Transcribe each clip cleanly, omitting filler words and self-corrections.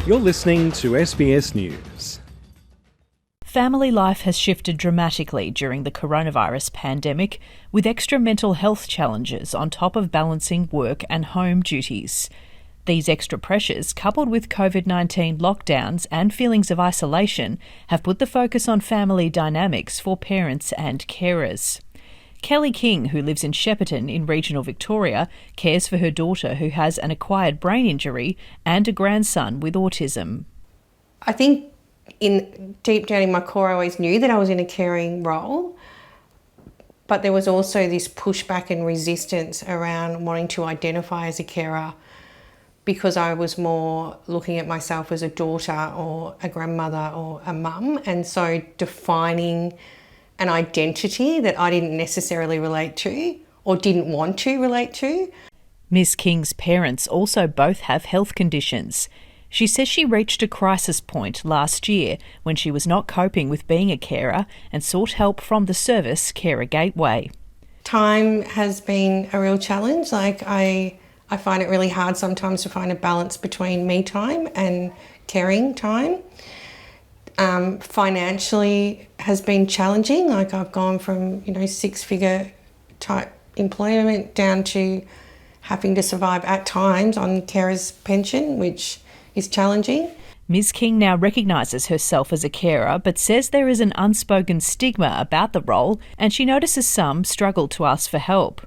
You're listening to SBS News. Family life has shifted dramatically during the coronavirus pandemic, with extra mental health challenges on top of balancing work and home duties. These extra pressures, coupled with COVID-19 lockdowns and feelings of isolation, have put the focus on family dynamics for parents and carers. Kellie King, who lives in Shepparton in regional Victoria, cares for her daughter who has an acquired brain injury and a grandson with autism. I think deep down in my core, I always knew that I was in a caring role, but there was also this pushback and resistance around wanting to identify as a carer because I was more looking at myself as a daughter or a grandmother or a mum, and so defining an identity that I didn't necessarily relate to or didn't want to relate to. Ms. King's parents also both have health conditions. She says she reached a crisis point last year when she was not coping with being a carer and sought help from the service Carer Gateway. Time has been a real challenge. I find it really hard sometimes to find a balance between me time and caring time. Financially has been challenging. I've gone from, six-figure type employment down to having to survive at times on carer's pension, which is challenging. Ms. King now recognises herself as a carer but says there is an unspoken stigma about the role, and she notices some struggle to ask for help.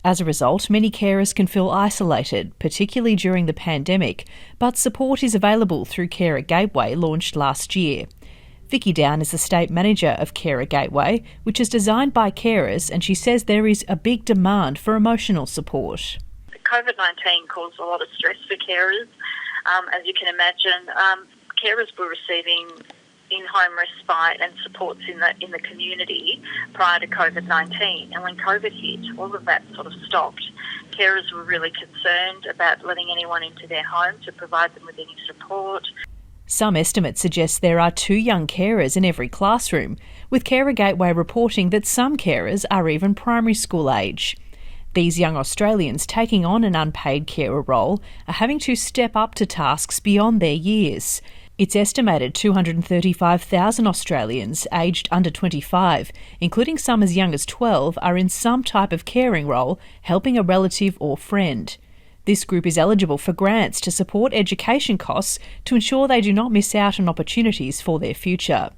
As a result, many carers can feel isolated, particularly during the pandemic, but support is available through Carer Gateway, launched last year. Vicky Down is the State Manager of Carer Gateway, which is designed by carers, and she says there is a big demand for emotional support. COVID-19 caused a lot of stress for carers. As you can imagine, carers were receiving in-home respite and supports in the community prior to COVID-19. And when COVID hit, all of that sort of stopped. Carers were really concerned about letting anyone into their home to provide them with any support. Some estimates suggest there are 2 young carers in every classroom, with Carer Gateway reporting that some carers are even primary school age. These young Australians taking on an unpaid carer role are having to step up to tasks beyond their years. It's estimated 235,000 Australians aged under 25, including some as young as 12, are in some type of caring role, helping a relative or friend. This group is eligible for grants to support education costs to ensure they do not miss out on opportunities for their future.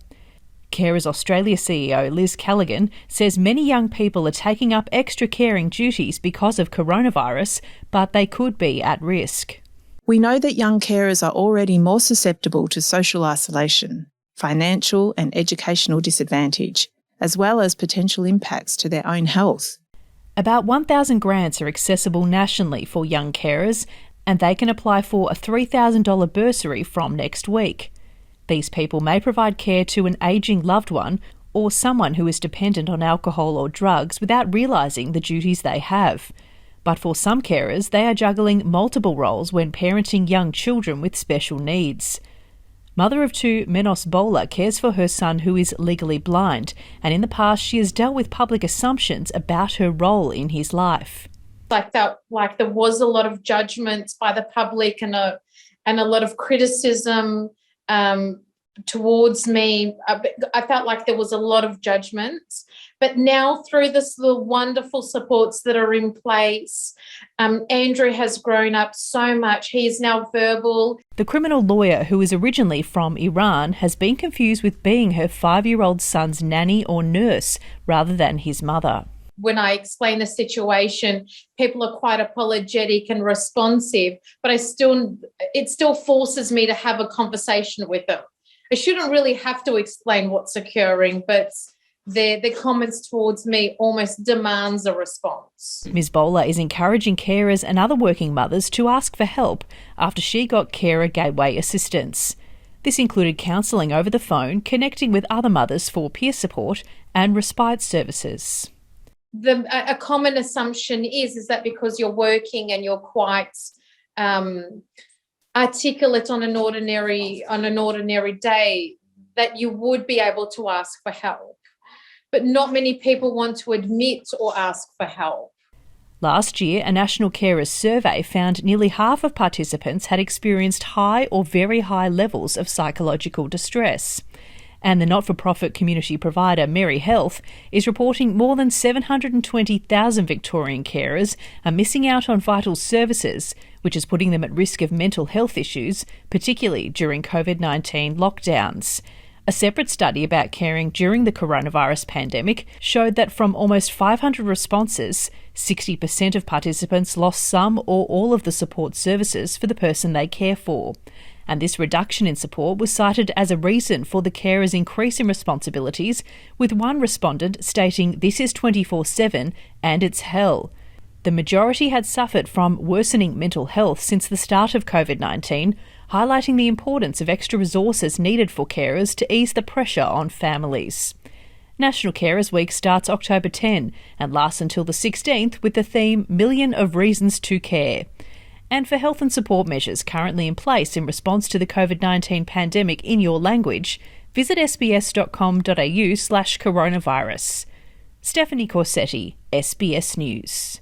Carers Australia CEO Liz Callaghan says many young people are taking up extra caring duties because of coronavirus, but they could be at risk. We know that young carers are already more susceptible to social isolation, financial and educational disadvantage, as well as potential impacts to their own health. About 1,000 grants are accessible nationally for young carers, and they can apply for a $3,000 bursary from next week. These people may provide care to an ageing loved one or someone who is dependent on alcohol or drugs without realising the duties they have. But for some carers, they are juggling multiple roles when parenting young children with special needs. Mother of 2, Menos Bowler, cares for her son who is legally blind, and in the past she has dealt with public assumptions about her role in his life. There was a lot of judgments by the public and a lot of criticism towards me. I felt like there was a lot of judgments. But now through the wonderful supports that are in place, Andrew has grown up so much. He is now verbal. The criminal lawyer, who is originally from Iran, has been confused with being her 5-year-old son's nanny or nurse rather than his mother. When I explain the situation, people are quite apologetic and responsive, but it still forces me to have a conversation with them. I shouldn't really have to explain what's occurring, but their comments towards me almost demands a response. Ms. Bowler is encouraging carers and other working mothers to ask for help after she got Carer Gateway assistance. This included counselling over the phone, connecting with other mothers for peer support and respite services. A common assumption is that because you're working and you're quite articulate on an ordinary day, that you would be able to ask for help. But not many people want to admit or ask for help. Last year, a National Carers survey found nearly half of participants had experienced high or very high levels of psychological distress. And the not-for-profit community provider Mary Health is reporting more than 720,000 Victorian carers are missing out on vital services, which is putting them at risk of mental health issues, particularly during COVID-19 lockdowns. A separate study about caring during the coronavirus pandemic showed that from almost 500 responses, 60% of participants lost some or all of the support services for the person they care for. And this reduction in support was cited as a reason for the carers' increase in responsibilities, with one respondent stating this is 24/7 and it's hell. The majority had suffered from worsening mental health since the start of COVID-19, highlighting the importance of extra resources needed for carers to ease the pressure on families. National Carers Week starts October 10 and lasts until the 16th with the theme Million of Reasons to Care. And for health and support measures currently in place in response to the COVID-19 pandemic in your language, visit sbs.com.au/coronavirus. Stephanie CORSETTI, SBS News.